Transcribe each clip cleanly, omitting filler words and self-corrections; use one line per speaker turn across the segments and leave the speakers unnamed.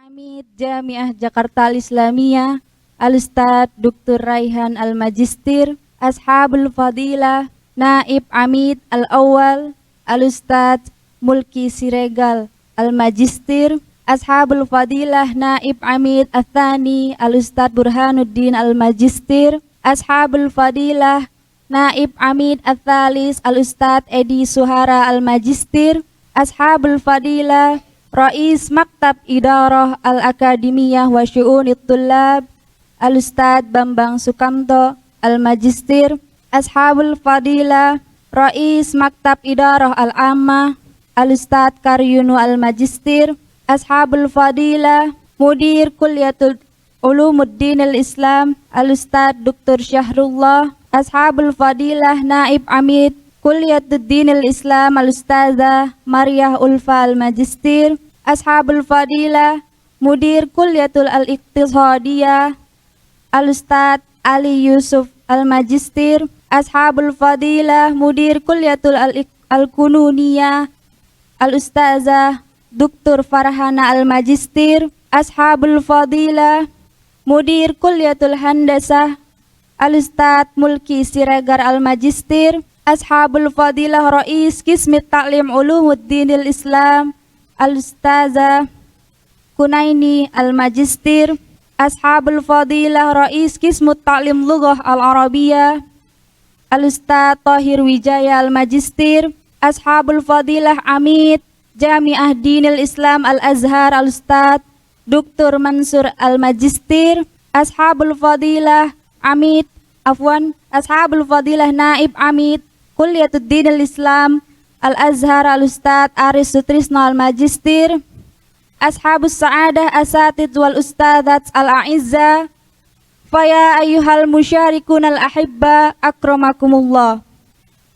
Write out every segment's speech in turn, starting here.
Amid Jamiah Jakarta Al-Islamiyah Al-Ustadz Dr. Raihan Al-Majistir, Ashabul Fadilah Naib Amid Al-Awwal Al-Ustadz Mulki Siregal Al-Majistir, Ashabul Fadilah Naib Amid Al-Thani Al-Ustadz Burhanuddin Al-Majistir, Ashabul Fadilah Naib Amid Al-Thalis Al-Ustadz Edi Suhara Al-Majistir, Ashabul Fadilah Rais Maktab Idarah Al-Akademiyah wa Syu'unit Tullab Al-Ustadz Bambang Sukamto Al-Majistir, Ashabul Fadilah Rais Maktab Idarah Al-Ammah Al-Ustadz Karyunu Al-Majistir, Ashabul Fadilah Mudir Kulliyatul Ulumuddin Al-Islam Al-Ustadz Dr. Syahrullah, Ashabul Fadilah Naib Amid Kulliyatuddin Al-Islam Al-Ustazah Mariah Ulfa Al-Majistir, Ashabul Fadilah Mudir Kulliyatul Al-Iqtisadiyah Al-Ustadz Ali Yusuf Al-Majistir, Ashabul Fadilah Mudir Kulliyatul Al-Kununiyah Al-Ustazah Dr. Farhana Al-Majistir, Ashabul Fadilah Mudir Kulliyatul Handasah Al-Ustadz Mulki Siregar Al-Majistir, Ashabul Fadilah Rais Qismit Ta'lim Ulumuddin Al-Islam Al-Ustazah Kunaini Al-Majistir, Ashabul Fadilah Rais Qismut Ta'lim Lughah Al-Arabiyah Al-Ustadz Tahir Wijaya Al-Majistir, Ashabul Fadilah Amid Jamiah Dinil Islam Al-Azhar Al-Ustadz Dr. Mansur Al-Majistir, Ashabul Fadilah Ashabul Fadilah Naib Amid Kulliyatuddin Al-Islam Al-Azhar Al-Ustadz Aris Sutrisno Al-Majistir, Ashabus Sa'adah Asatid wal Ustadzat Al-A'izza, Faya ayyuhal musyarikun al-ahibba akramakumullah.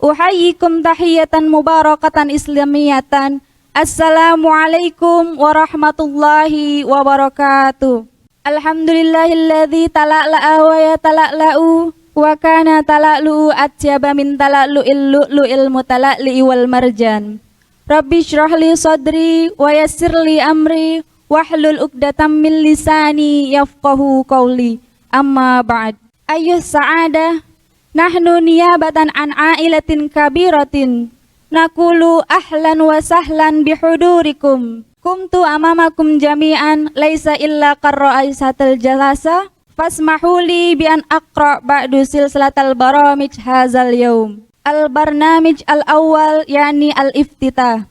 Uhayyikum tahiyatan mubarakatan islamiyatan. Assalamualaikum warahmatullahi wabarakatuh. Alhamdulillahilladzi tala'la'a wa yatala'la'u wa kana tala'lu'u atyaba min tala'lu'il lu'lu'il mutala'li'i wal marjan. Rabbi syrahli sadri wa yassirli amri wahlul uqdatam min lisani yafqahu qawli. Amma ba'd. Ayyuh sa'adah, nahnu niyabatan an ailatin kabiratin nakulu ahlan wa sahlan bihudurikum. Kumtu amamakum jami'an laisa illa qarra'isatil jalasa fasmahuli bi an aqra' ba'du silsilatal baramij hazal yawm. Al-barnamij al-awwal yani al-iftitah.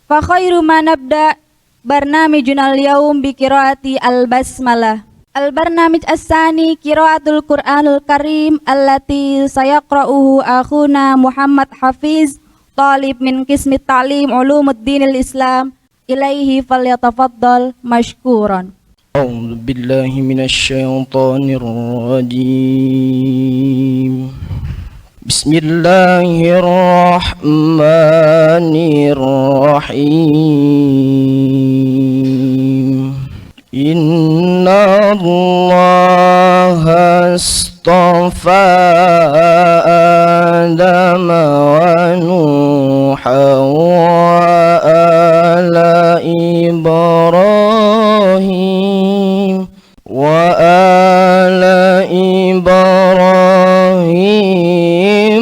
Fa khairu ma nabda barnamijunal yawm bi qiraati al-basmalah. Al-barnamij as-sani qiraatul Qur'anul Karim allati sayaqra'uhu akhuna Muhammad Hafiz talib min qismi ta'lim ulumuddin al-Islam. Ilaihi falyatafaddal mashkuran.
A'udzu billahi minasy syaithanir rajim. Bismillahirrahmanirrahim. Inna Allaha astafa Adam wa Nuha wa ala Ibrahim wa ala Ibrahim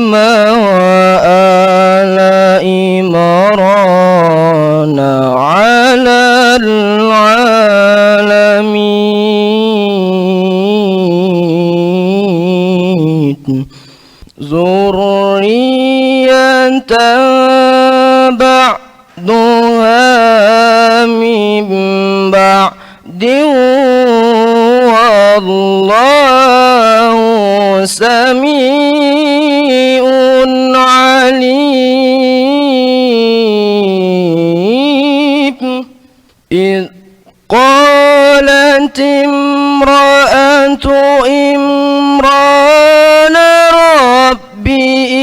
wa ala Imran ala al-alamin zurriyatan ba'duha min ba'din wallahu sami'un alim. إذ قالت امرأة إمران رب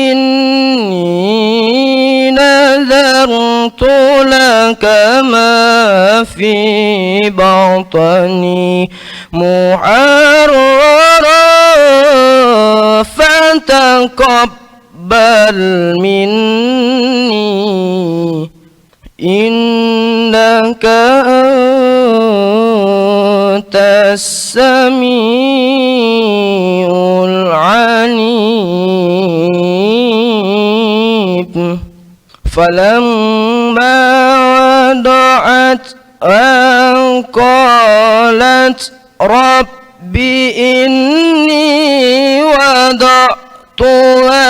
إني نذرت لك ما في بطني محررا فتقبل مني إنك السميع العليم فلما وضعتها قالت رب إني وضعتها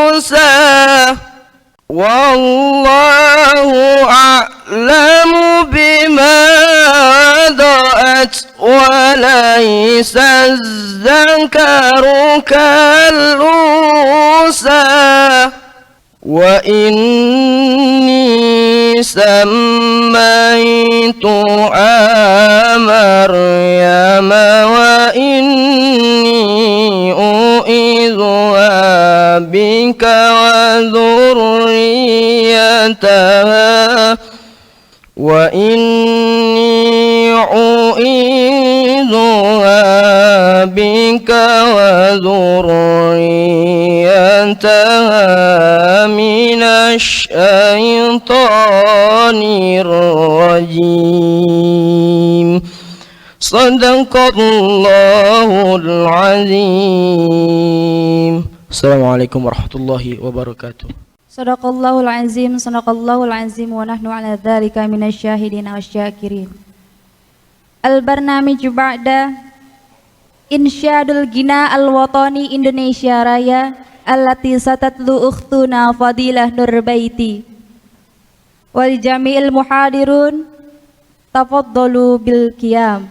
أنثى والله أعلم بما وضعت وليس الذكر كالأنثى وإني سميتها مريم وإني أعيذها بك وذريتها من الشيطان الرجيم صدق الله العظيم. Assalamualaikum warahmatullahi wabarakatuh.
Sadaqallahul azim, sadaqallahul azim, wa nahnu ala dzalika minasyahidin wasyakirin. Al-barnamij ba'da Insyadul Gina Al-Watani Indonesia Raya allati satatlu ukhtuna Fadilah Nurbaiti wal jami'il muhadirun tafaddalu bil qiyam.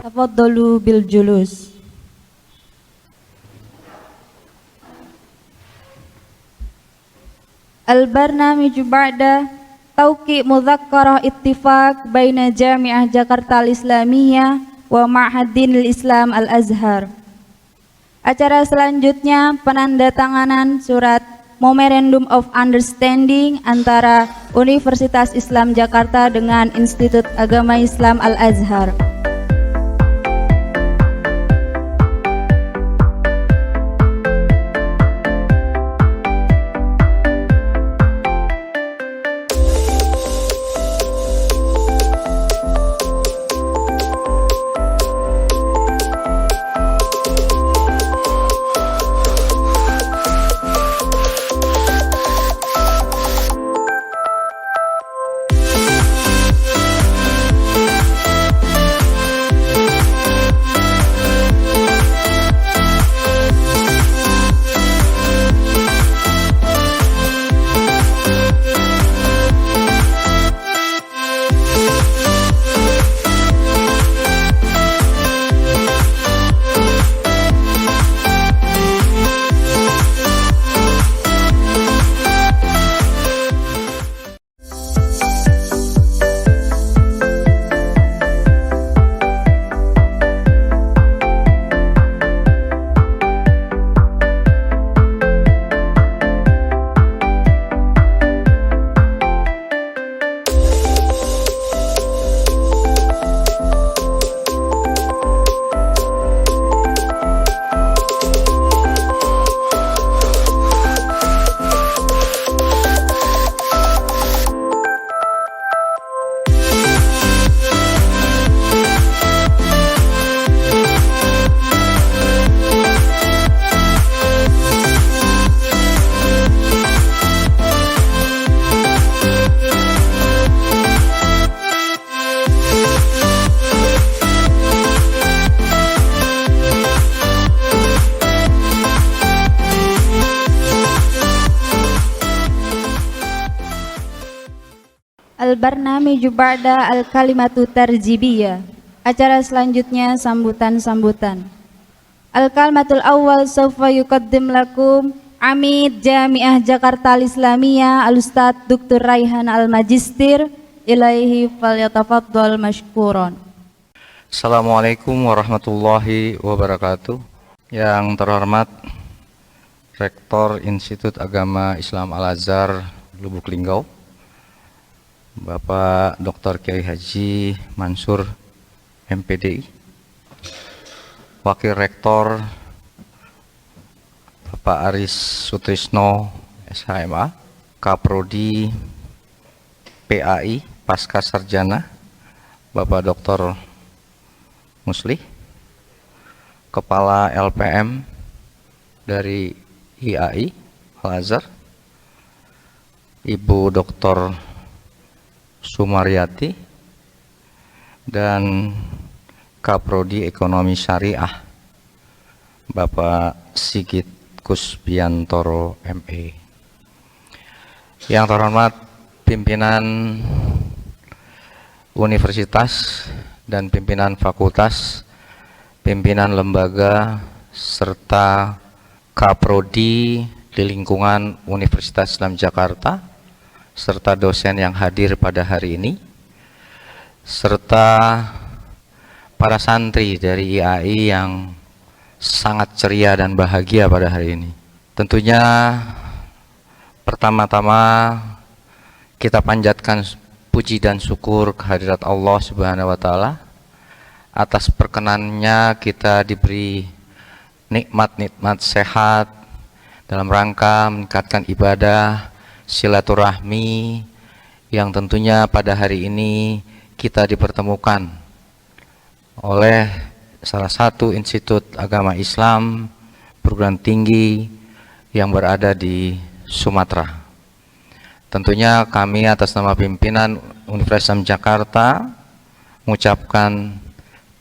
Tafaddalu bil julus. Al-barnamij ba'da tauqi mudzakarah ittifaq baina Jami'ah Jakarta Al-Islamiyah wa Ma'hadin Al-Islam Al-Azhar. Acara selanjutnya penandatanganan surat Memorandum of Understanding antara Universitas Islam Jakarta dengan Institut Agama Islam Al-Azhar. Al-barnamiju ba'da al-kalimatu tarjibiyah. Acara selanjutnya sambutan-sambutan. Al-kalimatul awal sawfa yuqaddim lakum Amid Jami'ah Jakarta Al-Islamiyah Al-Ustadz Dr. Raihan Al-Majistir. Ilaihi falyatafaddal mashkuron.
Assalamualaikum warahmatullahi wabarakatuh. Yang terhormat Rektor Institut Agama Islam Al-Azhar Lubuk Linggau, Bapak Dr. Kiai Haji Mansur MPDI, Wakil Rektor Bapak Aris Sutrisno SHMA, Kaprodi PAI Pasca Sarjana Bapak Dr. Muslih, Kepala LPM dari IAI Al-Azhar, Ibu Dr. Sumaryati, dan Kaprodi Ekonomi Syariah Bapak Sigit Kusbiantoro ME. Yang terhormat pimpinan universitas dan pimpinan fakultas, pimpinan lembaga, serta Kaprodi di lingkungan Universitas Islam Jakarta, serta dosen yang hadir pada hari ini, serta para santri dari IAI yang sangat ceria dan bahagia pada hari ini. Tentunya pertama-tama kita panjatkan puji dan syukur kehadirat Allah Subhanahu wa Ta'ala atas perkenannya kita diberi nikmat-nikmat sehat dalam rangka meningkatkan ibadah silaturahmi, yang tentunya pada hari ini kita dipertemukan oleh salah satu institut agama Islam perguruan tinggi yang berada di Sumatera. Tentunya kami atas nama pimpinan Universitas Islam Jakarta mengucapkan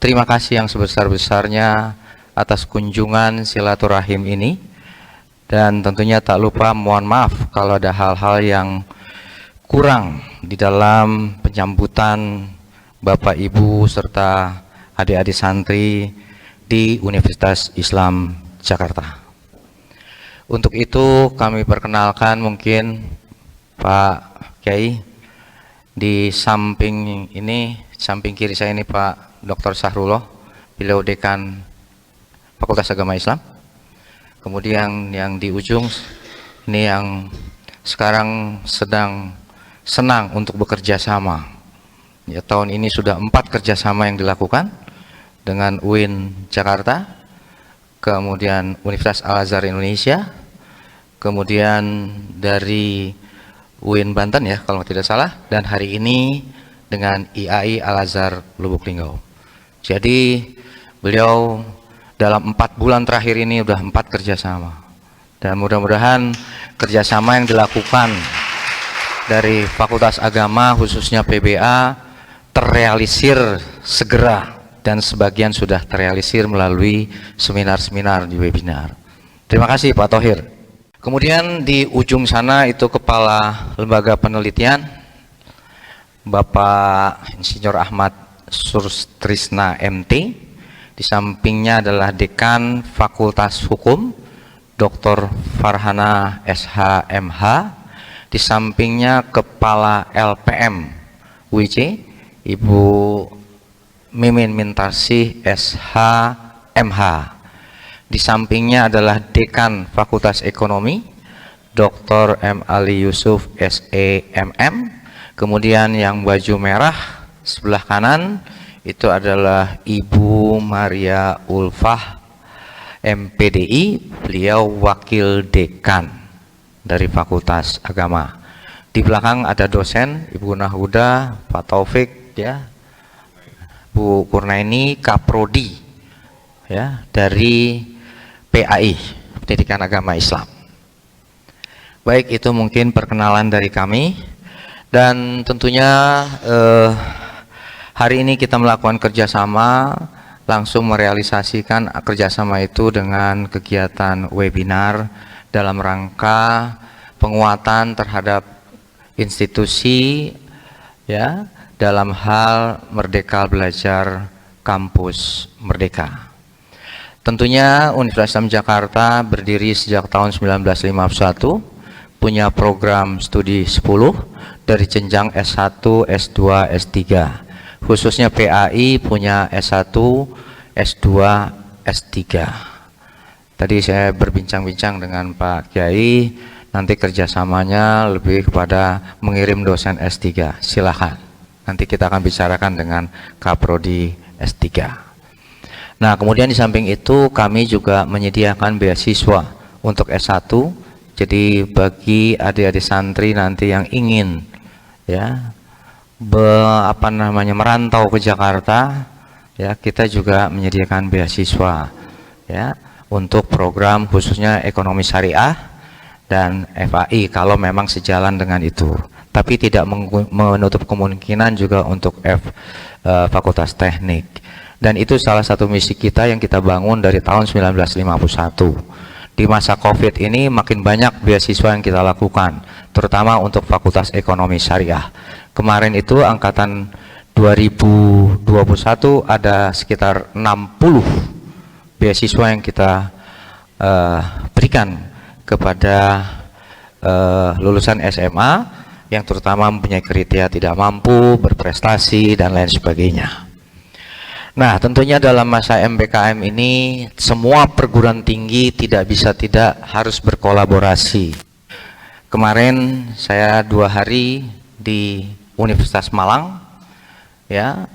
terima kasih yang sebesar-besarnya atas kunjungan silaturahim ini, dan tentunya tak lupa mohon maaf kalau ada hal-hal yang kurang di dalam penyambutan Bapak Ibu serta adik-adik santri di Universitas Islam Jakarta. Untuk itu kami perkenalkan mungkin Pak Kiai, di samping ini, samping kiri saya ini Pak Dr. Sahrullah, beliau Dekan Fakultas Agama Islam. Kemudian yang di ujung ini yang sekarang sedang senang untuk bekerja sama. Ya, tahun ini sudah 4 kerjasama yang dilakukan dengan UIN Jakarta, kemudian Universitas Al-Azhar Indonesia, kemudian dari UIN Banten ya kalau tidak salah, dan hari ini dengan IAI Al-Azhar Lubuk Linggau. Jadi beliau dalam 4 bulan terakhir ini sudah 4 kerjasama, dan mudah-mudahan kerjasama yang dilakukan dari Fakultas Agama khususnya PBA terrealisir segera, dan sebagian sudah terrealisir melalui seminar-seminar di webinar. Terima kasih Pak Thohir. Kemudian di ujung sana itu Kepala Lembaga Penelitian Bapak Insinyur Ahmad Sustrisna MT. Di sampingnya adalah Dekan Fakultas Hukum Dr. Farhana SHMH. Di sampingnya Kepala LPM WIC Ibu Mimin Mintarsih SHMH. Di sampingnya adalah Dekan Fakultas Ekonomi Dr. M. Ali Yusuf SEMM. Kemudian yang baju merah sebelah kanan itu adalah Ibu Maria Ulfah MPDI, beliau Wakil Dekan dari Fakultas Agama. Di belakang ada dosen Ibu Nahuda, Pak Taufik ya, Bu Kurnaini, Kaprodi ya dari PAI Pendidikan Agama Islam. Baik, itu mungkin perkenalan dari kami, dan tentunya hari ini kita melakukan kerjasama, langsung merealisasikan kerjasama itu dengan kegiatan webinar dalam rangka penguatan terhadap institusi ya dalam hal Merdeka Belajar Kampus Merdeka. Tentunya Universitas Islam Jakarta berdiri sejak tahun 1951, punya program studi 10 dari jenjang S1, S2, S3. Khususnya PAI punya S1, S2, S3. Tadi saya berbincang-bincang dengan Pak Kiai, nanti kerjasamanya lebih kepada mengirim dosen S3. Silakan, nanti kita akan bicarakan dengan Kaprodi S3. Nah, kemudian di samping itu kami juga menyediakan beasiswa untuk S1. Jadi bagi adik-adik santri nanti yang ingin ya merantau ke Jakarta, ya kita juga menyediakan beasiswa ya untuk program khususnya ekonomi syariah dan FAI kalau memang sejalan dengan itu. Tapi tidak menutup kemungkinan juga untuk Fakultas Teknik. Dan itu salah satu misi kita yang kita bangun dari tahun 1951. Di masa COVID ini makin banyak beasiswa yang kita lakukan, terutama untuk Fakultas Ekonomi Syariah. Kemarin itu angkatan 2021 ada sekitar 60 beasiswa yang kita berikan kepada lulusan SMA yang terutama mempunyai kriteria tidak mampu, berprestasi, dan lain sebagainya. Nah, tentunya dalam masa MBKM ini semua perguruan tinggi tidak bisa tidak harus berkolaborasi. Kemarin saya 2 hari di Universitas Malang ya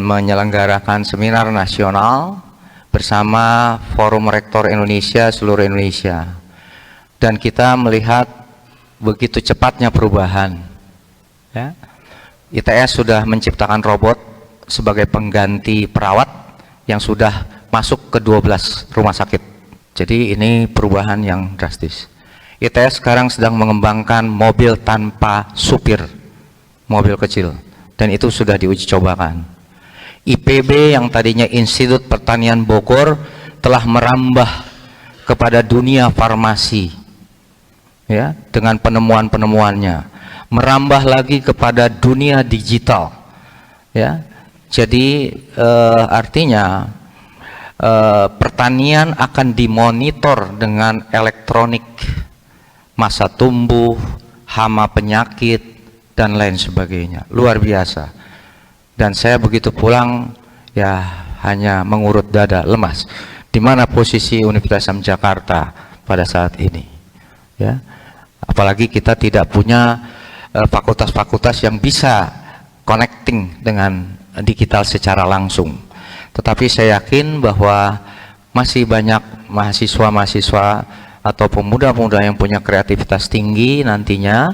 menyelenggarakan seminar nasional bersama Forum Rektor Indonesia seluruh Indonesia. Dan kita melihat begitu cepatnya perubahan. Ya. ITS sudah menciptakan robot sebagai pengganti perawat yang sudah masuk ke 12 rumah sakit. Jadi ini perubahan yang drastis. ITS sekarang sedang mengembangkan mobil tanpa supir, mobil kecil, dan itu sudah diuji cobakan. IPB yang tadinya Institut Pertanian Bogor telah merambah kepada dunia farmasi ya dengan penemuan-penemuannya, merambah lagi kepada dunia digital ya. Jadi artinya pertanian akan dimonitor dengan elektronik, masa tumbuh, hama penyakit, dan lain sebagainya. Luar biasa. Dan saya begitu pulang ya hanya mengurut dada, lemas. Di mana posisi Universitas Islam Jakarta pada saat ini? Ya, apalagi kita tidak punya fakultas-fakultas yang bisa connecting dengan digital secara langsung. Tetapi saya yakin bahwa masih banyak mahasiswa-mahasiswa atau pemuda-pemuda yang punya kreativitas tinggi nantinya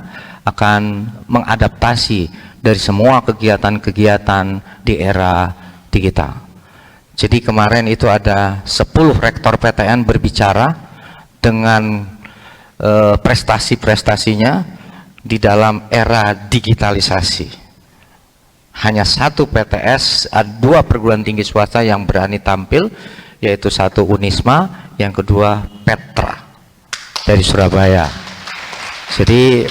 akan mengadaptasi dari semua kegiatan-kegiatan di era digital. Jadi kemarin itu ada 10 rektor PTN berbicara dengan prestasi-prestasinya di dalam era digitalisasi. Hanya 1 PTS, 2 perguruan tinggi swasta yang berani tampil, yaitu 1 Unisma, yang kedua Petra dari Surabaya. Jadi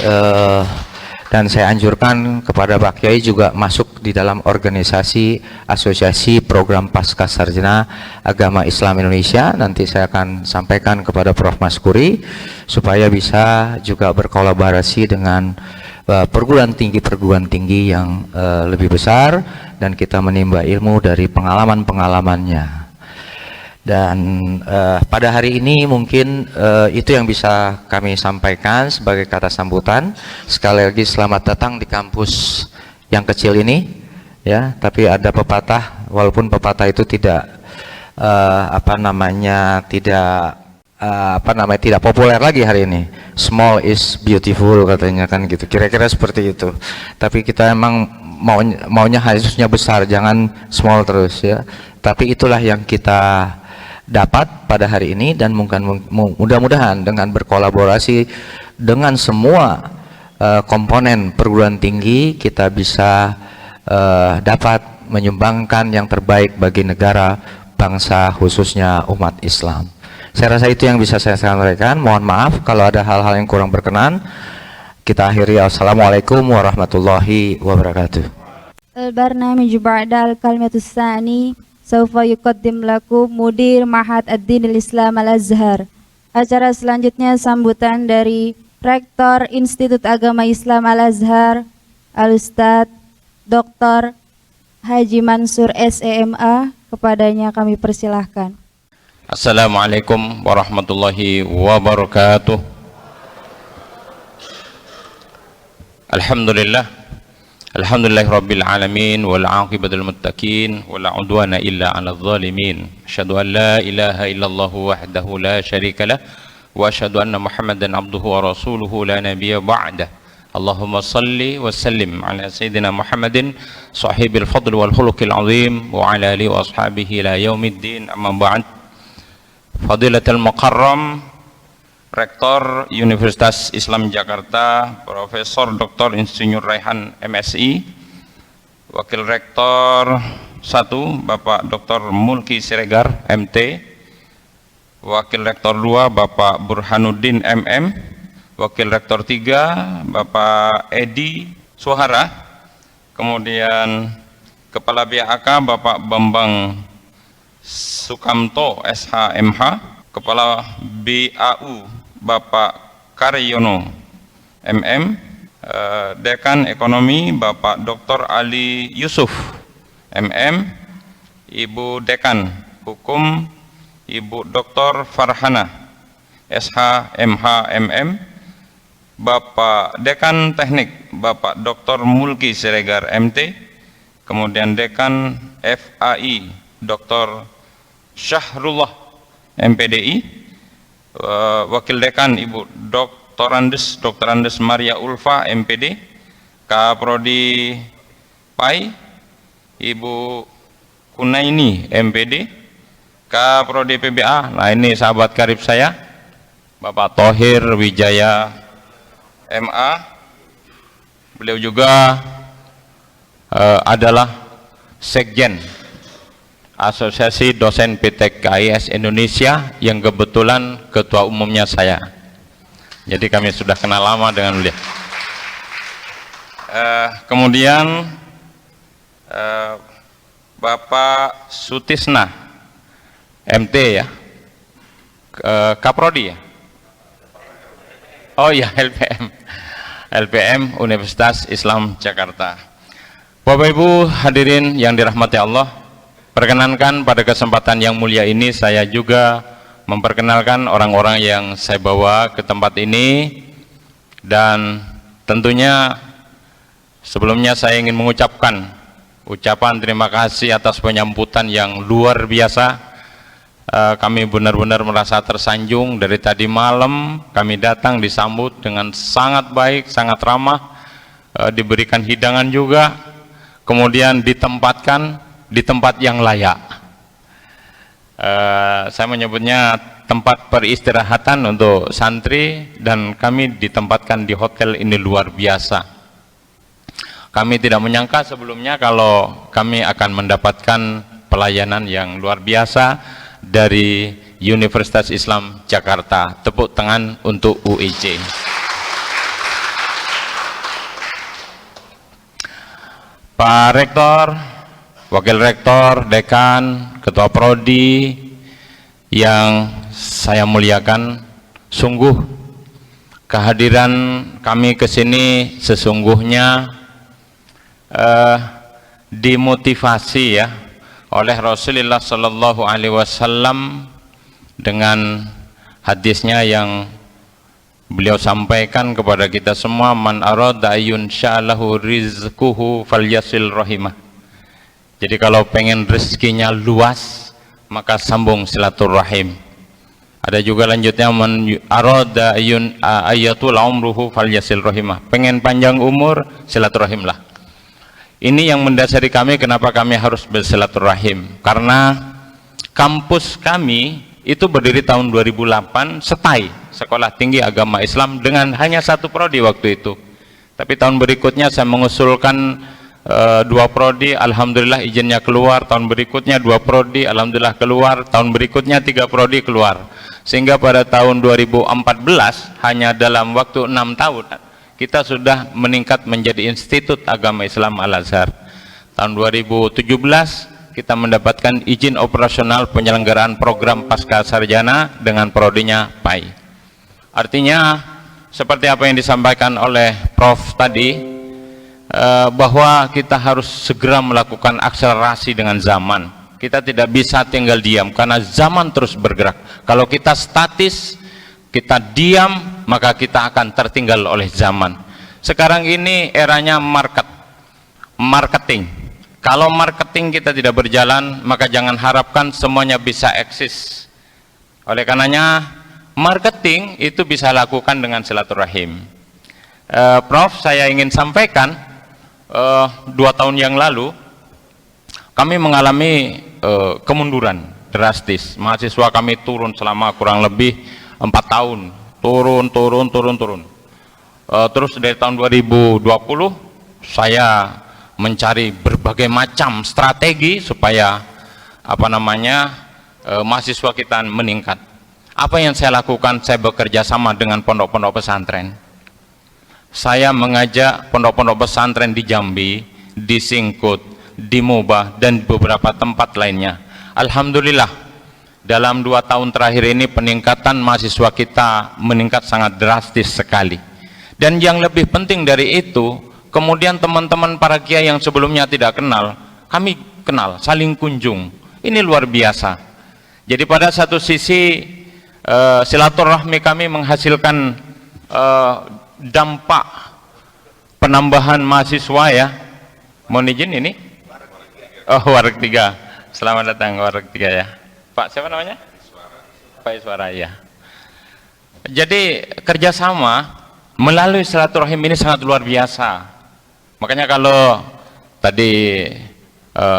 dan saya anjurkan kepada Pak Kiai juga masuk di dalam organisasi Asosiasi Program Pasca Sarjana Agama Islam Indonesia. Nanti saya akan sampaikan kepada Prof. Maskuri supaya bisa juga berkolaborasi dengan perguruan tinggi yang lebih besar dan kita menimba ilmu dari pengalaman-pengalamannya. Dan pada hari ini mungkin itu yang bisa kami sampaikan sebagai kata sambutan. Sekali lagi selamat datang di kampus yang kecil ini ya, tapi ada pepatah, walaupun pepatah itu tidak tidak populer lagi hari ini. Small is beautiful katanya kan gitu, kira-kira seperti itu. Tapi kita emang maunya harusnya besar, jangan small terus ya. Tapi itulah yang kita dapat pada hari ini, dan mudah-mudahan dengan berkolaborasi dengan semua komponen perguruan tinggi kita bisa dapat menyumbangkan yang terbaik bagi negara, bangsa, khususnya umat Islam. Saya rasa itu yang bisa saya sampaikan. Mohon maaf kalau ada hal-hal yang kurang berkenan. Kita akhiri. Assalamualaikum warahmatullahi wabarakatuh.
البرنامج بعد الكلمة الثاني سوف يقدم لكم مدير معهد الدين الإسلام الأزهر. Acara selanjutnya sambutan dari Rektor Institut Agama Islam Al-Azhar, Al-Ustadz Dr. Haji Mansur SEMA. Kepadanya kami persilahkan.
Assalamualaikum warahmatullahi wabarakatuh. Alhamdulillahi rabbil alamin wal aqibatul muttaqin wala udwana illa 'alal zalimin. Asyhadu an la ilaha illallah wahdahu la syarikalah wa asyhadu anna Muhammadan abduhu wa rasuluhu la nabiyya ba'dah. Allahumma salli wa sallim ala sayyidina Muhammadin sahibil fadl wal khuluqil azim wa ala alihi wa ashabihi ila yaumiddin. Amma ba'd. Fadilatul Mukarram Rektor Universitas Islam Jakarta Profesor Dr. Insinyur Raihan MSI, Wakil Rektor 1 Bapak Dr. Mulki Siregar MT, Wakil Rektor 2 Bapak Burhanuddin MM, Wakil Rektor 3 Bapak Edi Suhara, kemudian Kepala BAK Bapak Bambang Sukamto SHMH, Kepala BAU Bapak Karyono MM, Dekan Ekonomi Bapak Dr. Ali Yusuf MM, Ibu Dekan Hukum Ibu Dr. Farhana SHMH MM, Bapak Dekan Teknik Bapak Dr. Mulki Siregar MT, kemudian Dekan FAI Dr. Syahrullah MPDI, Wakil Dekan Ibu Dr. Andes Maria Ulfa MPD, Kaprodi PAI Ibu Kunaini MPD, Kaprodi PBA. Nah, ini sahabat karib saya Bapak Thohir Wijaya MA. Beliau juga adalah Sekjen Asosiasi Dosen PTKIS Indonesia yang kebetulan ketua umumnya saya. Jadi kami sudah kenal lama dengan beliau. Kemudian Bapak Sutisna MT ya, Kaprodi ya. Oh ya, LPM Universitas Islam Jakarta. Bapak Ibu hadirin yang dirahmati Allah, perkenankan pada kesempatan yang mulia ini saya juga memperkenalkan orang-orang yang saya bawa ke tempat ini, dan tentunya sebelumnya saya ingin mengucapkan ucapan terima kasih atas penyambutan yang luar biasa. Kami benar-benar merasa tersanjung. Dari tadi malam kami datang disambut dengan sangat baik, sangat ramah, diberikan hidangan juga, kemudian ditempatkan di tempat yang layak. Saya menyebutnya tempat peristirahatan untuk santri, dan kami ditempatkan di hotel ini luar biasa. Kami tidak menyangka sebelumnya kalau kami akan mendapatkan pelayanan yang luar biasa dari Universitas Islam Jakarta. Tepuk tangan untuk UIJ. Pak Rektor, Wakil Rektor, Dekan, Ketua Prodi yang saya muliakan, sungguh kehadiran kami ke sini sesungguhnya dimotivasi ya oleh Rasulullah Sallallahu Alaihi Wasallam dengan hadisnya yang beliau sampaikan kepada kita semua, man arada ayun sya'alahu rizquhu falyasil rahimah. Jadi kalau pengen rezekinya luas, maka sambung silaturahim. Ada juga lanjutnya, man arada ayun ayatul umruhu falyasil rahimah. Pengen panjang umur, silaturahim lah. Ini yang mendasari kami kenapa kami harus bersilaturahim, karena kampus kami itu berdiri tahun 2008, SETAI, Sekolah Tinggi Agama Islam, dengan hanya satu prodi waktu itu. Tapi tahun berikutnya saya mengusulkan 2 prodi, alhamdulillah izinnya keluar. Tahun berikutnya 2 prodi, alhamdulillah keluar. Tahun berikutnya 3 prodi keluar. Sehingga pada tahun 2014, hanya dalam waktu 6 tahun, kita sudah meningkat menjadi Institut Agama Islam Al-Azhar. Tahun 2017 kita mendapatkan izin operasional penyelenggaraan program pasca sarjana dengan prodinya PAI. Artinya seperti apa yang disampaikan oleh Prof tadi, bahwa kita harus segera melakukan akselerasi dengan zaman. Kita tidak bisa tinggal diam karena zaman terus bergerak. Kalau kita statis, kita diam, maka kita akan tertinggal oleh zaman. Sekarang ini eranya marketing. Kalau marketing kita tidak berjalan, maka jangan harapkan semuanya bisa eksis. Oleh karenanya, marketing itu bisa lakukan dengan silaturahim. Prof, saya ingin sampaikan, 2 tahun yang lalu, kami mengalami kemunduran drastis. Mahasiswa kami turun selama kurang lebih 4 tahun. Turun. Terus dari tahun 2020, saya mencari berbagai macam strategi supaya mahasiswa kita meningkat. Apa yang saya lakukan? Saya bekerja sama dengan pondok-pondok pesantren. Saya mengajak pondok-pondok pesantren di Jambi, di Singkut, di Mubah, dan beberapa tempat lainnya. Alhamdulillah, dalam 2 tahun terakhir ini peningkatan mahasiswa kita meningkat sangat drastis sekali. Dan yang lebih penting dari itu, kemudian teman-teman para kiai yang sebelumnya tidak kenal, kami kenal, saling kunjung. Ini luar biasa. Jadi pada satu sisi silaturahmi kami menghasilkan dampak penambahan mahasiswa ya. Mohon izin ini. Warak 3. Selamat datang Warak 3 ya. Pak siapa namanya? Pak Iswara ya. Jadi kerjasama melalui silaturahim ini sangat luar biasa. Makanya kalau tadi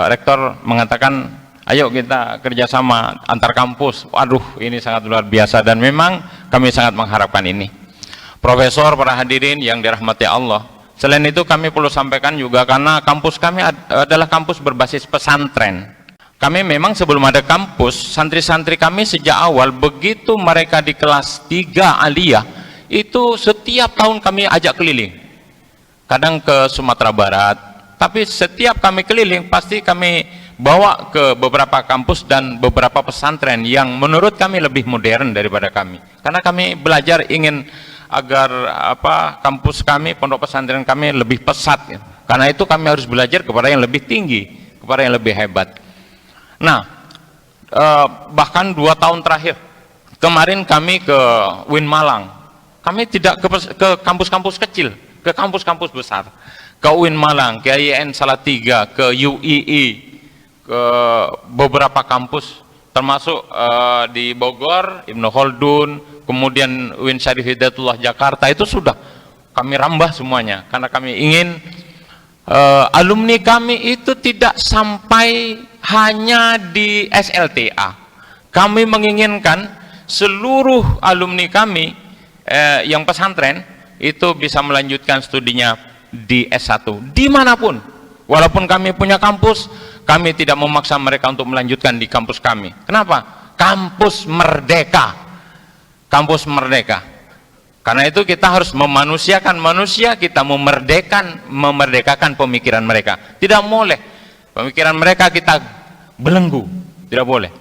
rektor mengatakan ayo kita kerjasama antar kampus, waduh ini sangat luar biasa dan memang kami sangat mengharapkan ini. Profesor, para hadirin yang dirahmati Allah, selain itu kami perlu sampaikan juga karena kampus kami adalah kampus berbasis pesantren. Kami memang sebelum ada kampus, santri-santri kami sejak awal begitu mereka di kelas 3 aliyah itu setiap tahun kami ajak keliling, kadang ke Sumatera Barat, tapi setiap kami keliling pasti kami bawa ke beberapa kampus dan beberapa pesantren yang menurut kami lebih modern daripada kami, karena kami belajar ingin agar kampus kami, pondok pesantren kami lebih pesat ya. Karena itu kami harus belajar kepada yang lebih tinggi, kepada yang lebih hebat. Nah, bahkan 2 tahun terakhir kemarin kami ke UIN Malang, kami tidak ke kampus-kampus kecil, ke kampus-kampus besar, ke UIN Malang, ke IAIN Salatiga, ke UII, ke beberapa kampus termasuk di Bogor, Ibnu Khaldun, kemudian UIN Syarif Hidayatullah Jakarta, itu sudah kami rambah semuanya karena kami ingin alumni kami itu tidak sampai hanya di SLTA. Kami menginginkan seluruh alumni kami yang pesantren itu bisa melanjutkan studinya di S1 dimanapun. Walaupun kami punya kampus, kami tidak memaksa mereka untuk melanjutkan di kampus kami. Kenapa? Kampus merdeka, kampus merdeka. Karena itu kita harus memanusiakan manusia, kita memerdekakan pemikiran mereka. Tidak boleh pemikiran mereka kita belenggu, tidak boleh.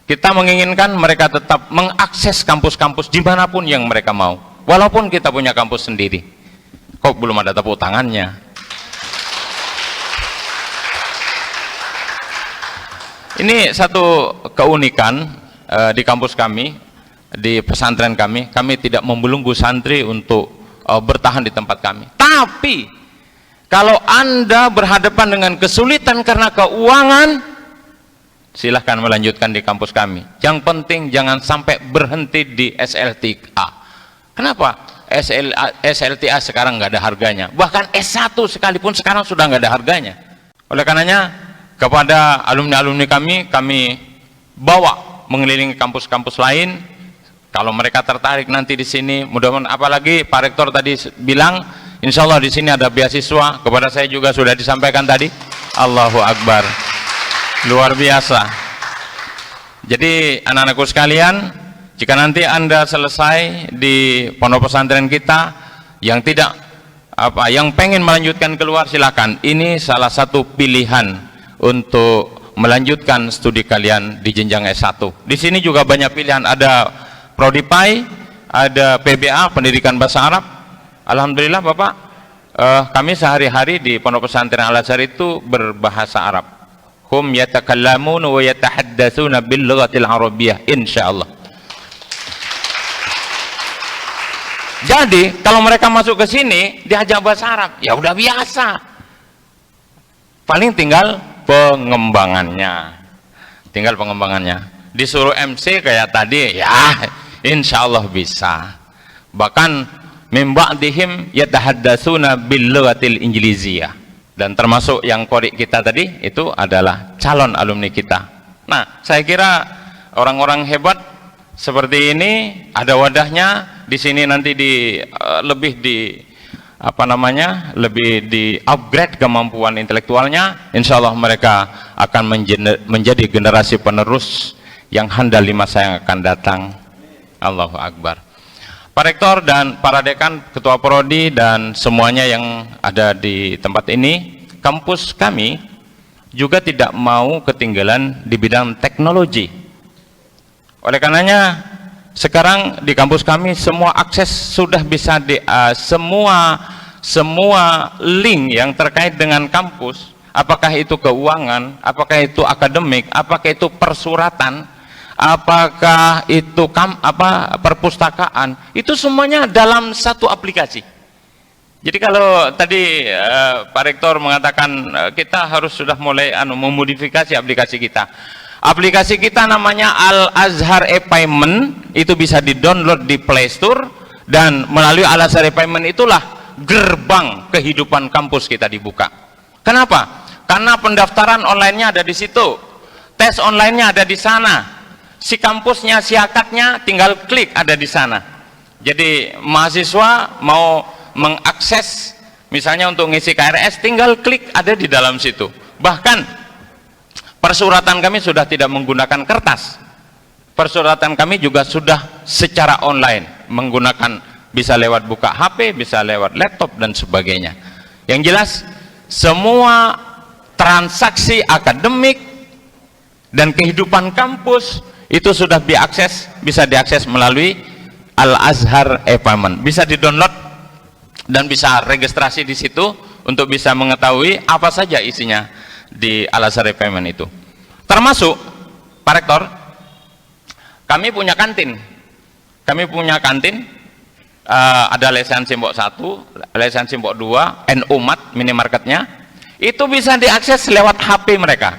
Kita menginginkan mereka tetap mengakses kampus-kampus dimanapun yang mereka mau, walaupun kita punya kampus sendiri. Kok belum ada tepuk tangannya? Ini satu keunikan di kampus kami, di pesantren kami. Kami tidak membelenggu santri untuk bertahan di tempat kami. Tapi kalau Anda berhadapan dengan kesulitan karena keuangan, silahkan melanjutkan di kampus kami. Yang penting jangan sampai berhenti di SLTA. Kenapa? SLTA sekarang nggak ada harganya. Bahkan S1 sekalipun sekarang sudah nggak ada harganya. Oleh karenanya kepada alumni-alumni kami bawa mengelilingi kampus-kampus lain. Kalau mereka tertarik nanti di sini, mudah-mudahan, apalagi Pak Rektor tadi bilang, insya Allah di sini ada beasiswa. Kepada saya juga sudah disampaikan tadi. Allahu Akbar, luar biasa. Jadi anak-anakku sekalian, jika nanti Anda selesai di pondok pesantren kita yang tidak yang pengen melanjutkan keluar silakan. Ini salah satu pilihan untuk melanjutkan studi kalian di jenjang S1. Di sini juga banyak pilihan, ada Prodipai, ada PBA pendidikan bahasa Arab. Alhamdulillah Bapak, kami sehari-hari di Pondok Pesantren Al Azhar itu berbahasa Arab. Hum yatakallamun wa yatahaddatsuna bil lughatil arabiyyah insyaallah. Jadi kalau mereka masuk ke sini diajak bahasa Arab, ya udah biasa. Paling tinggal pengembangannya. Tinggal pengembangannya. Disuruh MC kayak tadi, ya insya Allah bisa. Bahkan min ba'dihim yatahaddatsuna bil lughatil injiliziyah. Dan termasuk yang qori kita tadi itu adalah calon alumni kita. Nah, saya kira orang-orang hebat seperti ini ada wadahnya. Di sini nanti lebih di upgrade kemampuan intelektualnya. Insya Allah mereka akan menjadi generasi penerus yang handal di masa yang akan datang. Allahu Akbar. Pak Rektor dan para dekan, ketua prodi dan semuanya yang ada di tempat ini, kampus kami juga tidak mau ketinggalan di bidang teknologi. Oleh karenanya sekarang di kampus kami semua akses sudah bisa semua link yang terkait dengan kampus, apakah itu keuangan, apakah itu akademik, apakah itu persuratan, apakah itu perpustakaan, itu semuanya dalam satu aplikasi. Jadi kalau tadi Pak Rektor mengatakan kita harus sudah mulai memodifikasi aplikasi kita. Aplikasi kita namanya Al Azhar e-Payment, itu bisa di-download di Play Store, dan melalui Al Azhar e-Payment itulah gerbang kehidupan kampus kita dibuka. Kenapa? Karena pendaftaran online-nya ada di situ, tes online-nya ada di sana, si kampusnya, si akadnya tinggal klik ada di sana. Jadi mahasiswa mau mengakses misalnya untuk ngisi KRS tinggal klik ada di dalam situ. Bahkan persuratan kami sudah tidak menggunakan kertas. Persuratan kami juga sudah secara online, menggunakan bisa lewat buka HP, bisa lewat laptop dan sebagainya. Yang jelas semua transaksi akademik dan kehidupan kampus itu sudah bisa diakses melalui Al Azhar e-Payment. Bisa di-download dan bisa registrasi di situ untuk bisa mengetahui apa saja isinya di Al Azhar e-Payment itu. Termasuk Pak Rektor, kami punya kantin. Ada Lesehan Simbok 1, Lesehan Simbok 2, NU Mat minimarketnya. Itu bisa diakses lewat HP mereka.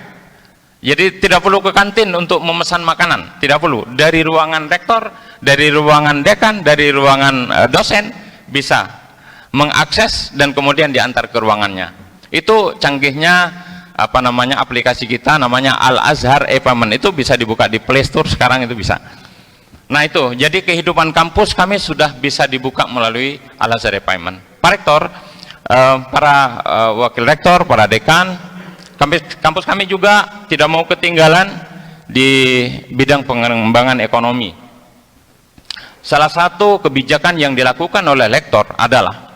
Jadi tidak perlu ke kantin untuk memesan makanan, tidak perlu. Dari ruangan rektor, dari ruangan dekan, dari ruangan dosen bisa mengakses dan kemudian diantar ke ruangannya. Itu canggihnya aplikasi kita namanya Al Azhar e-Payment, itu bisa dibuka di Play Store sekarang, itu bisa. Nah itu, jadi kehidupan kampus kami sudah bisa dibuka melalui Al Azhar e-Payment. Pak Rektor, para wakil rektor, para dekan, kampus kami juga tidak mau ketinggalan di bidang pengembangan ekonomi. Salah satu kebijakan yang dilakukan oleh rektor adalah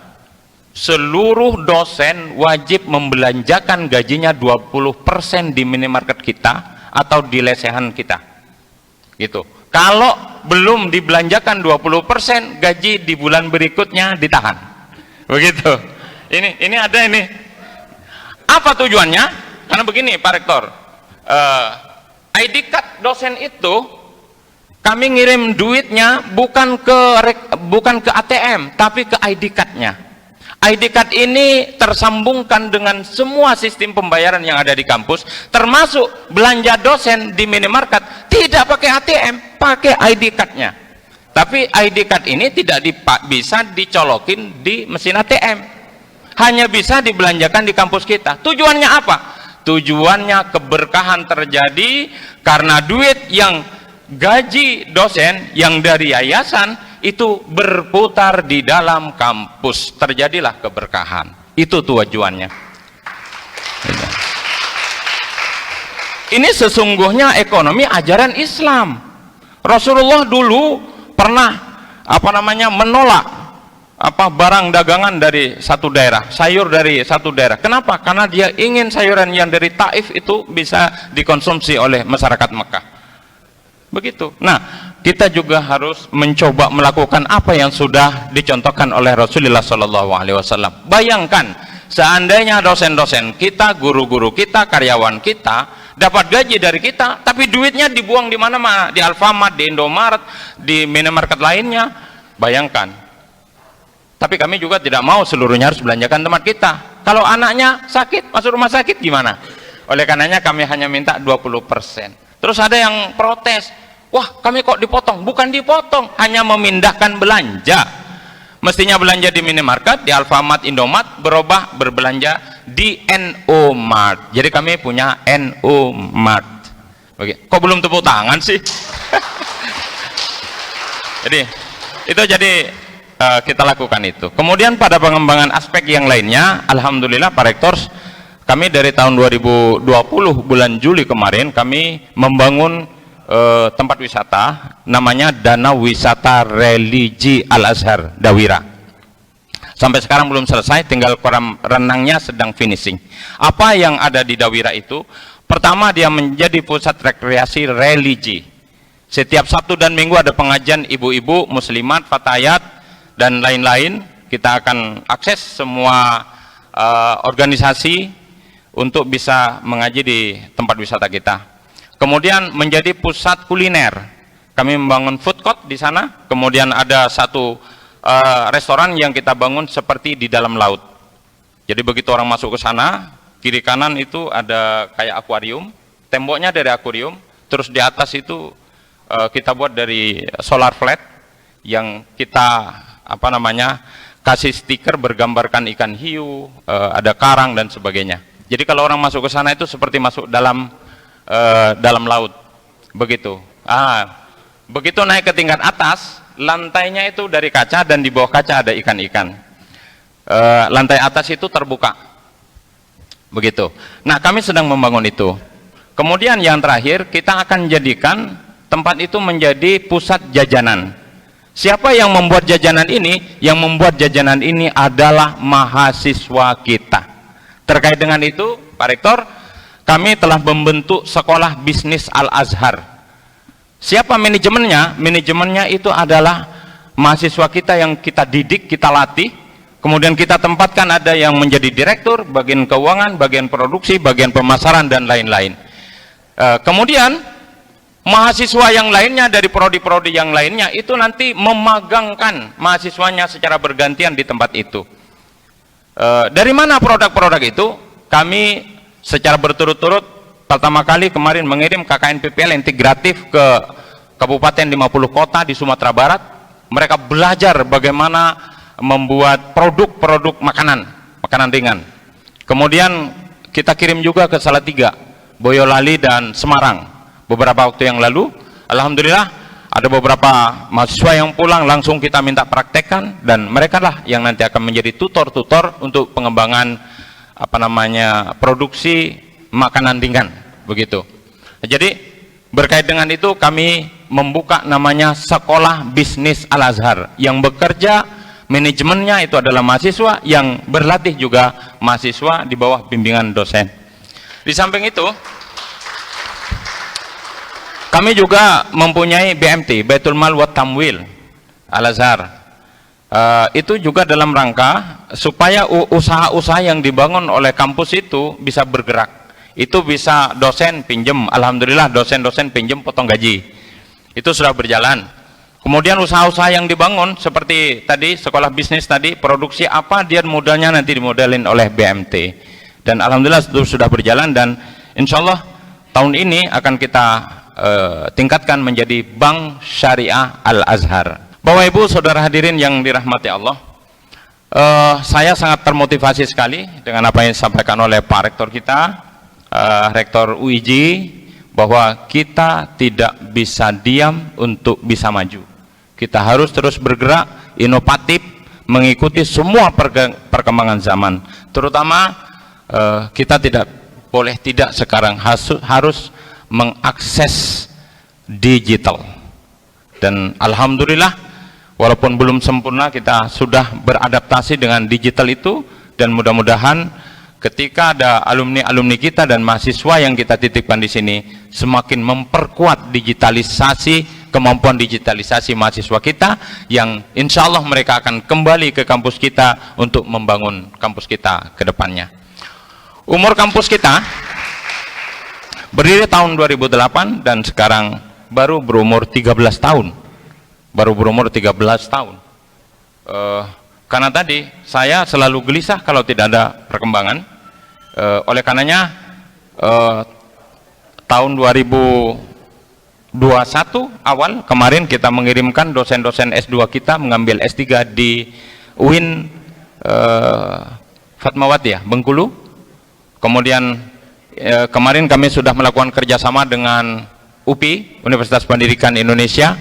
seluruh dosen wajib membelanjakan gajinya 20% di minimarket kita atau di lesehan kita. Gitu. Kalau belum dibelanjakan 20%, gaji di bulan berikutnya ditahan. Begitu. Ini ada ini. Apa tujuannya? Karena begini Pak Rektor, ID card dosen itu kami ngirim duitnya bukan ke ATM, tapi ke ID card-nya. ID card ini tersambungkan dengan semua sistem pembayaran yang ada di kampus, termasuk belanja dosen di minimarket tidak pakai ATM, pakai ID card-nya. Tapi ID card ini tidak bisa dicolokin di mesin ATM, hanya bisa dibelanjakan di kampus kita. Tujuannya apa? Tujuannya keberkahan terjadi, karena duit yang gaji dosen yang dari yayasan itu berputar di dalam kampus, terjadilah keberkahan. Itu tujuannya. Ini sesungguhnya ekonomi ajaran Islam. Rasulullah dulu pernah menolak barang dagangan dari satu daerah, sayur dari satu daerah. Kenapa? Karena dia ingin sayuran yang dari Taif itu bisa dikonsumsi oleh masyarakat Mekah. Begitu. Nah, kita juga harus mencoba melakukan apa yang sudah dicontohkan oleh Rasulullah SAW. Bayangkan, seandainya dosen-dosen kita, guru-guru kita, karyawan kita dapat gaji dari kita, tapi duitnya dibuang di mana-mana, di Alfamart, di Indomaret, di minimarket lainnya. Bayangkan. Tapi kami juga tidak mau seluruhnya harus belanjakan tempat kita. Kalau anaknya sakit, masuk rumah sakit gimana? Oleh karenanya kami hanya minta 20%. Terus ada yang protes, wah kami kok dipotong? Bukan dipotong, hanya memindahkan belanja. Mestinya belanja di minimarket, di Alfamart, Indomart, berubah berbelanja di NO Mart. Jadi kami punya NO Mart. Oke. Kok belum tepuk tangan sih? Jadi kita lakukan itu. Kemudian pada pengembangan aspek yang lainnya, alhamdulillah Pak Rektor, kami dari tahun 2020 bulan Juli kemarin kami membangun tempat wisata namanya Danau Wisata Religi Al-Azhar Dawira. Sampai sekarang belum selesai, tinggal kolam renangnya sedang finishing. Apa yang ada di Dawira itu? Pertama, dia menjadi pusat rekreasi religi. Setiap Sabtu dan Minggu ada pengajian ibu-ibu, muslimat, fatayat dan lain-lain. Kita akan akses semua organisasi untuk bisa mengaji di tempat wisata kita. Kemudian menjadi pusat kuliner. Kami membangun food court di sana. Kemudian ada satu restoran yang kita bangun seperti di dalam laut. Jadi begitu orang masuk ke sana, kiri kanan itu ada kayak akuarium, temboknya dari akuarium, terus di atas itu kita buat dari solar flat yang kita kasih stiker bergambarkan ikan hiu, ada karang dan sebagainya. Jadi kalau orang masuk ke sana itu seperti masuk dalam laut. Begitu. Begitu naik ke tingkat atas, lantainya itu dari kaca dan di bawah kaca ada ikan-ikan. Lantai atas itu terbuka. Begitu. Nah, kami sedang membangun itu. Kemudian yang terakhir, kita akan jadikan tempat itu menjadi pusat jajanan. Siapa yang membuat jajanan ini? Yang membuat jajanan ini adalah mahasiswa kita. Terkait dengan itu, Pak Rektor, kami telah membentuk sekolah bisnis Al-Azhar. Siapa manajemennya? Manajemennya itu adalah mahasiswa kita yang kita didik, kita latih, kemudian kita tempatkan ada yang menjadi direktur, bagian keuangan, bagian produksi, bagian pemasaran, dan lain-lain. Kemudian mahasiswa yang lainnya dari prodi-prodi yang lainnya itu nanti memagangkan mahasiswanya secara bergantian di tempat itu. Dari mana produk-produk itu? Kami secara berturut-turut pertama kali kemarin mengirim KKN PPL integratif ke kabupaten 50 kota di Sumatera Barat. Mereka belajar bagaimana membuat produk-produk makanan ringan. Kemudian kita kirim juga ke Salatiga, Boyolali, dan Semarang. Beberapa waktu yang lalu, alhamdulillah ada beberapa mahasiswa yang pulang langsung kita minta praktekkan, dan mereka lah yang nanti akan menjadi tutor-tutor untuk pengembangan produksi makanan ringan, begitu. Jadi berkait dengan itu kami membuka namanya Sekolah Bisnis Al-Azhar yang bekerja manajemennya itu adalah mahasiswa, yang berlatih juga mahasiswa di bawah bimbingan dosen. Di samping itu kami juga mempunyai BMT, Baitul Mal wa Tamwil Al-Azhar. Itu juga dalam rangka supaya usaha-usaha yang dibangun oleh kampus itu bisa bergerak. Itu bisa dosen pinjem, alhamdulillah dosen-dosen pinjem potong gaji. Itu sudah berjalan. Kemudian usaha-usaha yang dibangun seperti tadi sekolah bisnis tadi, produksi apa dia modalnya nanti dimodelin oleh BMT. Dan alhamdulillah itu sudah berjalan, dan insya Allah tahun ini akan kita tingkatkan menjadi Bank Syariah Al-Azhar. Bapak Ibu saudara hadirin yang dirahmati Allah, saya sangat termotivasi sekali dengan apa yang disampaikan oleh Pak Rektor kita, Rektor UIJ, bahwa kita tidak bisa diam untuk bisa maju. Kita harus terus bergerak, inovatif, mengikuti semua perkembangan zaman. Terutama kita tidak boleh tidak sekarang harus mengakses digital. Dan alhamdulillah walaupun belum sempurna, kita sudah beradaptasi dengan digital itu, dan mudah-mudahan ketika ada alumni-alumni kita dan mahasiswa yang kita titipkan di sini semakin memperkuat digitalisasi, kemampuan digitalisasi mahasiswa kita, yang insya Allah mereka akan kembali ke kampus kita untuk membangun kampus kita ke depannya. Umur kampus kita berdiri tahun 2008 dan sekarang baru berumur 13 tahun. Karena tadi saya selalu gelisah kalau tidak ada perkembangan. Oleh karenanya tahun 2021 awal kemarin kita mengirimkan dosen-dosen S2 kita mengambil S3 di UIN Fatmawati ya, Bengkulu. Kemudian kemarin kami sudah melakukan kerjasama dengan UPI, Universitas Pendidikan Indonesia,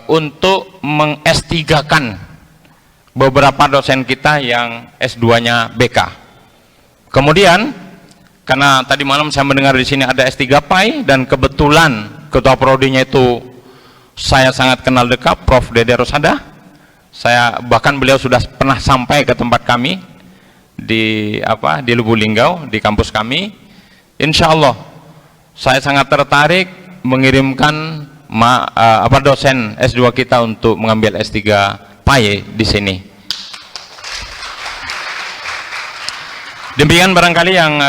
untuk meng-S3-kan beberapa dosen kita yang S2-nya BK. Kemudian karena tadi malam saya mendengar di sini ada S3 PAI, dan kebetulan ketua prodinya itu saya sangat kenal dekat, Prof. Dede Rosada. Saya bahkan beliau sudah pernah sampai ke tempat kami di Lubuk Linggau, di kampus kami. Insya Allah saya sangat tertarik mengirimkan dosen S2 kita untuk mengambil S3 PAI di sini. Demikian barangkali yang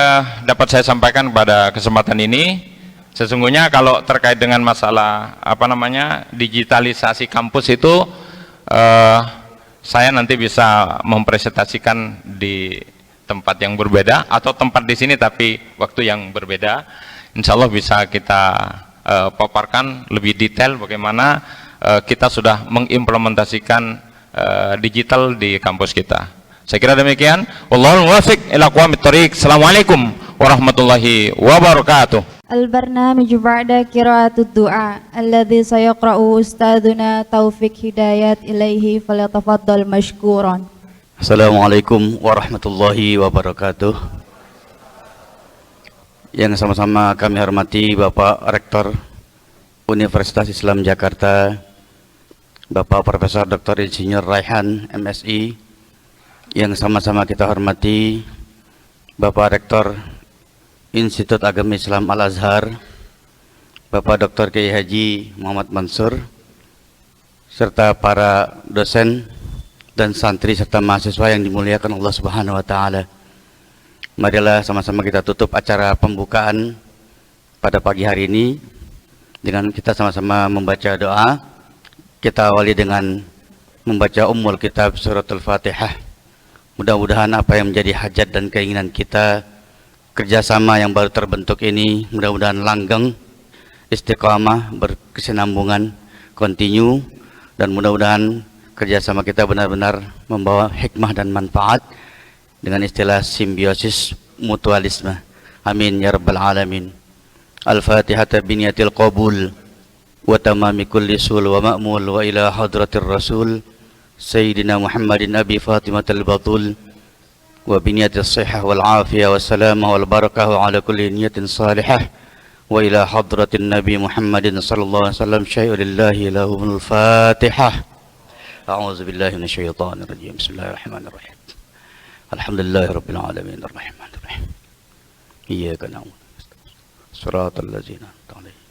dapat saya sampaikan pada kesempatan ini. Sesungguhnya kalau terkait dengan masalah digitalisasi kampus itu, saya nanti bisa mempresentasikan di tempat yang berbeda atau tempat di sini tapi waktu yang berbeda. Insya Allah bisa kita paparkan lebih detail bagaimana kita sudah mengimplementasikan digital di kampus kita. Saya kira demikian. Wallahul muwaffiq ila aqwamit thoriq. Assalamualaikum warahmatullahi wabarakatuh.
البرنامج بعد قراءة الدعاء الذي سيقرأه أستاذنا توفيق هدايات إليه فليتفضل مشكورا.
Assalamualaikum warahmatullahi wabarakatuh. Yang sama-sama kami hormati Bapak Rektor Universitas Islam Jakarta, Bapak Profesor Dr. Insinyur Raihan MSI. Yang sama-sama kita hormati Bapak Rektor Institut Agama Islam Al-Azhar, Bapak Dr. Kiai Haji Muhammad Mansur, serta para dosen dan santri serta mahasiswa yang dimuliakan Allah Subhanahu wa taala. Marilah sama-sama kita tutup acara pembukaan pada pagi hari ini dengan kita sama-sama membaca doa. Kita awali dengan membaca Ummul Kitab Suratul Fatihah. Mudah-mudahan apa yang menjadi hajat dan keinginan kita, kerjasama yang baru terbentuk ini mudah-mudahan langgeng, istiqamah, berkesinambungan, kontinu, dan mudah-mudahan kerjasama kita benar-benar membawa hikmah dan manfaat dengan istilah simbiosis mutualisme. Amin ya rabbal alamin. Al-Fatihah biniyatil qabul wa tamami kulli sul wa ma'mul wa ila hadratir rasul Sayyidina Muhammadin Abi Fatimatul Batul wa biniyatil sihah wal afiyah wa salamah wal barakah wa ala kulli niyatin salihah wa ila hadratin Nabi Muhammadin sallallahu alaihi wasallam syai'u lillahi lahumul Fatihah. A'udzu billahi minasyaitonir rajim. Bismillahirrahmanirrahim. Alhamdulillahi rabbil alamin arrahmanir rahim. Iyyaka na'budu wa iyyaka siratal ladzina an'amta 'alaihim.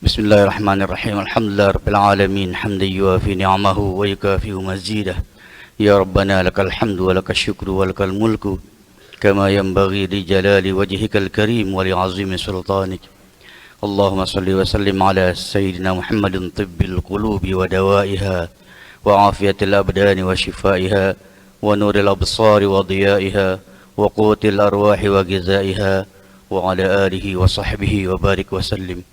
Bismillahirrahmanirrahim. Alhamdulillahi rabbil alamin hamdan yuwafi ni'amahu wa yukafi mazidah. Ya Rabbana lakal hamdu wa lakal syukru wa lakal mulku kama yanbaghi li jalali wajhikal karim wa li 'azimi sultanik. Allahumma salli wa sallim ala sayyidina Muhammadin tibbil qulubi wa dawaiha wa afiyatil abdani wa shifaiha wa nuril absari wa diyaiha wa qutil arwahi wa gizaiha wa ala alihi wa sahbihi wa barik wa sallim.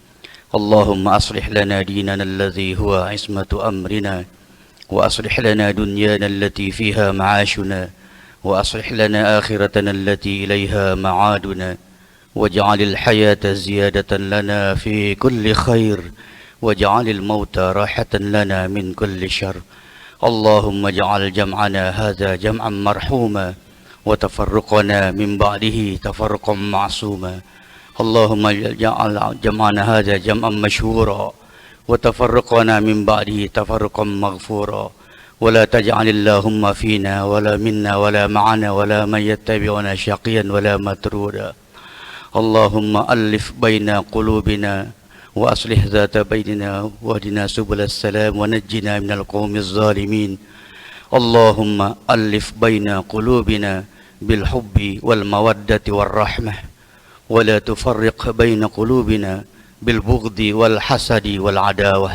Allahumma aslih lana dinana alladhi huwa ismatu amrina wa aslih lana dunyana allati fiha ma'ashuna wa aslih lana akhiratana allati ilayha ma'aduna waj'alil hayata ziyadatan lana fi kulli khair waj'alil mauta rahatan lana min kulli syarr. Allahumma ij'al jam'ana hadha jam'an marhuma wa tafarruqana min ba'dihi tafarruqan ma'suma. Allahumma ij'al jam'ana hadha jam'an mashhura وتفرقنا من بعده تفرقا مغفورا ولا تجعل اللهم فينا ولا منا ولا معنا ولا من يتبعنا شقيا ولا مترودا اللهم ألف بين قلوبنا وأصلح ذات بيننا واهدنا سبل السلام ونجنا من القوم الظالمين اللهم ألف بين قلوبنا بالحب والمودة والرحمة ولا تفرق بين قلوبنا بالبغض والحسد والعداوة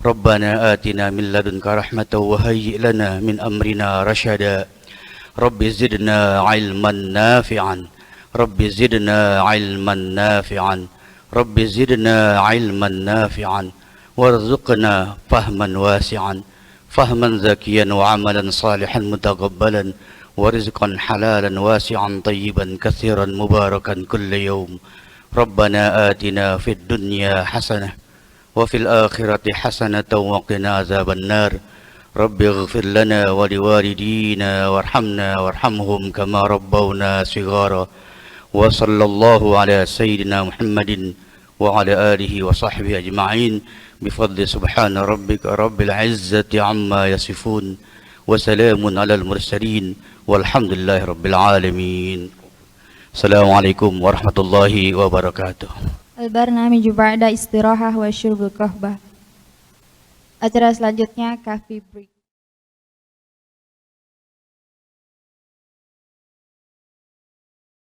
ربنا آتنا من لدنك رحمة وهيئ لنا من أمرنا رشدا رب زدنا علما نافعا رب زدنا علما نافعا رب زدنا علما نافعا وارزقنا فهما واسعا فهما زكيا وعملا صالحا متقبلا ورزقا حلالا واسعا طيبا كثيرا مباركا كل يوم ربنا آتنا في الدنيا حسنة وفي الآخرة حسنة وقنا عذاب النار رب اغفر لنا ولوالدينا وارحمنا وارحمهم كما ربونا صغارا وصلى الله على سيدنا محمد وعلى آله وصحبه أجمعين بفضل سبحان ربك رب العزة عما يصفون وسلام على المرسلين والحمد لله رب العالمين. Assalamualaikum warahmatullahi wabarakatuh.
Al-barnamiju ba'da istirahah wa syurbul kahbah. Acara selanjutnya coffee break.